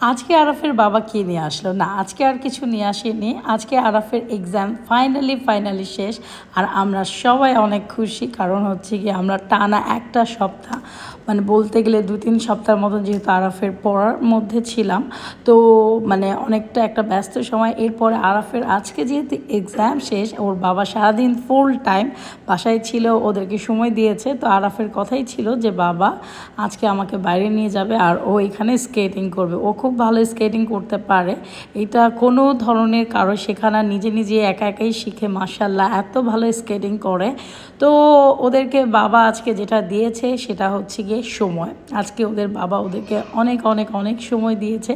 আজকে আরাফের বাবা কি নিয়ে আসলো না, আজকে আর কিছু নিয়ে আসেনি। আজকে আরাফের এক্সাম ফাইনালি শেষ। আর আমরা সবাই অনেক খুশি, কারণ হচ্ছে কি আমরা টানা একটা সপ্তাহ, মানে বলতে গেলে 2-3 সপ্তাহের মতো যেহেতু আরাফের পড়ার মধ্যে ছিলাম, তো মানে অনেকটা একটা ব্যস্ত সময়। এরপরে আরাফের আজকে যেহেতু এক্সাম শেষ, ওর বাবা সারাদিন ফুল টাইম বাসায় ছিল, ওদেরকে সময় দিয়েছে। তো আরাফের কথাই ছিল যে বাবা আজকে আমাকে বাইরে নিয়ে যাবে আর ও এখানে স্কেটিং করবে। ও খুব ভালো স্কেটিং করতে পারে, এটা কোনো ধরনের কারো শেখানা, নিজে নিজে একা একাই শিখে, মাশাল্লাহ এত ভালো স্কেটিং করে। তো ওদেরকে বাবা আজকে যেটা দিয়েছে সেটা হচ্ছে গিয়ে সময়। আজকে ওদের বাবা ওদেরকে অনেক অনেক অনেক সময় দিয়েছে,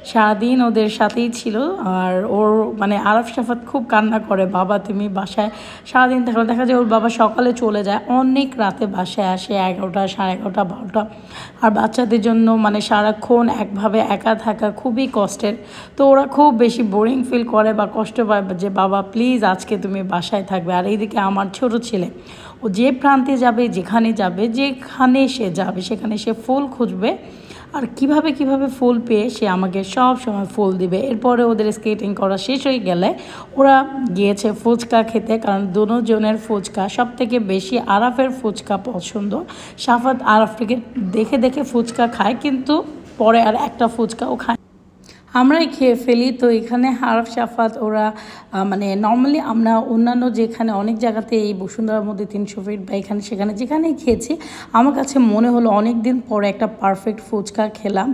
সারাদিন ওদের সাথেই ছিল। আর ওর মানে আরাফ সাফাত খুব কান্না করে, বাবা তুমি বাসায় সারাদিন থাকলে। দেখা যায় ওর বাবা সকালে চলে যায়, অনেক রাতে বাসায় আসে, 11টা 11:30 12টা। আর বাচ্চাদের জন্য মানে সারাক্ষণ একভাবে একা থাকা খুবই কষ্টের। তো ওরা খুব বেশি বোরিং ফিল করে বা কষ্ট পায় যে বাবা প্লিজ আজকে তুমি বাসায় থাকবে। আর এইদিকে আমার ছোট ছেলে, ও যে প্রান্তে যাবে, যেখানে যাবে, যেখানে সে যাবে সেখানে সে ফুল খুঁজবে, আর কিভাবে ফুল পেয়ে সে আমাকে সব সময় ফুল দিবে। এরপরে ওদের স্কেটিং করা শেষ হয়ে গেলে ওরা গিয়েছে ফুচকা খেতে, কারণ দুজনের ফুচকা সব থেকে বেশি আরাফের ফুচকা পছন্দ। সাফাত আরাফ থেকে দেখে দেখে ফুচকা খায়, কিন্তু পরে আর একটা ফুচকাও খায়, আমরাই খেয়ে ফেলি। তো এখানে আরাফ সাফাত ওরা মানে নর্মালি আমরা অন্যান্য যেখানে অনেক জায়গাতে এই বসুন্ধরার মধ্যে 300 ফিট বা এখানে সেখানে যেখানেই খেয়েছি, আমার কাছে মনে হলো অনেক দিন পরে একটা পারফেক্ট ফুচকা খেলাম।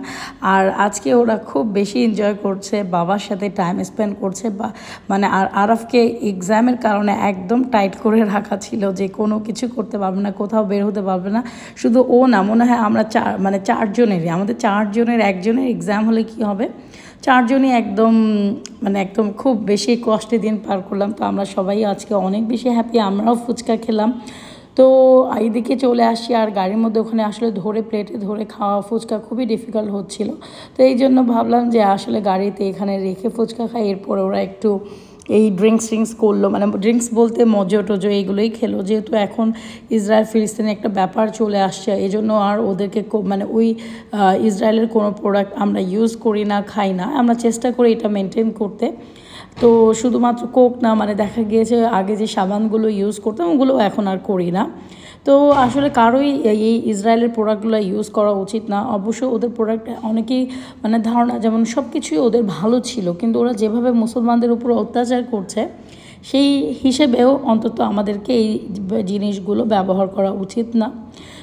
আর আজকে ওরা খুব বেশি এনজয় করছে, বাবার সাথে টাইম স্পেন্ড করছে। বা মানে আর আরাফকে এক্সামের কারণে একদম টাইট করে রাখা ছিল যে কোনো কিছু করতে পারবে না, কোথাও বের হতে পারবে না। শুধু ও না, মনে হয় আমরা চারজনেরই, আমাদের চারজনের একজনের এক্সাম হলে কি হবে, চারজনই একদম মানে একদম খুব বেশি কষ্টে দিন পার করলাম। তো আমরা সবাই আজকে অনেক বেশি হ্যাপি, আমরাও ফুচকা খেলাম। তো এইদিকে চলে আসি, আর গাড়ির মধ্যে ওখানে আসলে প্লেটে ধরে খাওয়া ফুচকা খুবই ডিফিকাল্ট হচ্ছিল। তো এই জন্য ভাবলাম যে আসলে গাড়িতে এখানে রেখে ফুচকা খাই। এরপর ওরা একটু এই ড্রিঙ্কস করলো, মানে ড্রিঙ্কস বলতে মজো টজো এইগুলোই খেলো। যেহেতু এখন ইসরায়েল ফিলিস্তিনের একটা ব্যাপার চলে আসছে, এই জন্য আর ওদেরকে মানে ওই ইসরায়েলের কোনো প্রোডাক্ট আমরা ইউজ করি না, খাই না। আমরা চেষ্টা করি এটা মেনটেন করতে। তো শুধুমাত্র কোক না, মানে দেখা গিয়েছে আগে যে সাবানগুলো ইউজ করতাম ওগুলো এখন আর করি না। তো আসলে কারোই এই ইসরায়েলের প্রোডাক্টগুলো ইউজ করা উচিত না। অবশ্য ওদের প্রোডাক্ট অনেকেই মানে ধারণা যেমন সব কিছুই ওদের ভালো ছিল, কিন্তু ওরা যেভাবে মুসলমানদের উপর অত্যাচার করছে সেই হিসেবেও অন্তত আমাদেরকে এই জিনিসগুলো ব্যবহার করা উচিত না।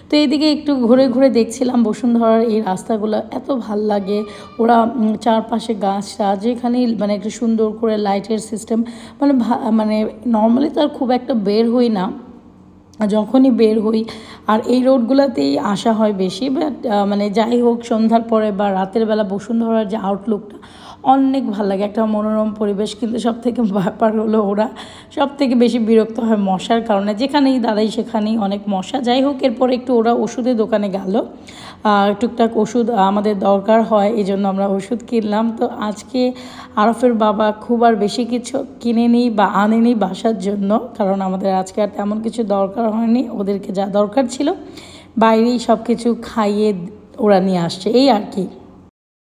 তো এইদিকে একটু ঘুরে ঘুরে দেখছিলাম বসুন্ধরার এই রাস্তাগুলো, এত ভাল লাগে। ওরা চারপাশে গাছ যেখানেই মানে একটু সুন্দর করে লাইটের সিস্টেম, মানে মানে নর্মালি তো আর খুব একটা বের হই না, যখনই বের হই আর এই রোডগুলোতেই আসা হয় বেশি। বাট মানে যাই হোক, সন্ধ্যার পরে বা রাতের বেলা বসুন্ধরার যে আউটলুকটা অনেক ভালো লাগে, একটা মনোরম পরিবেশ। কিন্তু সব থেকে ব্যাপার হলো ওরা সব থেকে বেশি বিরক্ত হয় মশার কারণে, যেখানেই দাঁড়াই সেখানেই অনেক মশা। যাই হোক, এরপরে একটু ওরা ওষুধের দোকানে গেল, টুকটাক ওষুধ আমাদের দরকার হয়, এই জন্য আমরা ওষুধ কিনলাম। তো আজকে আরফের বাবা খুব আর বেশি কিছু কিনেনি বা আনেনি বাসার জন্য, কারণ আমাদের আজকে আর তেমন কিছু দরকার হয়নি। ওদেরকে যা দরকার ছিল বাইরেই সব কিছু খাইয়ে ওরা নিয়ে আসছে, এই আর কি।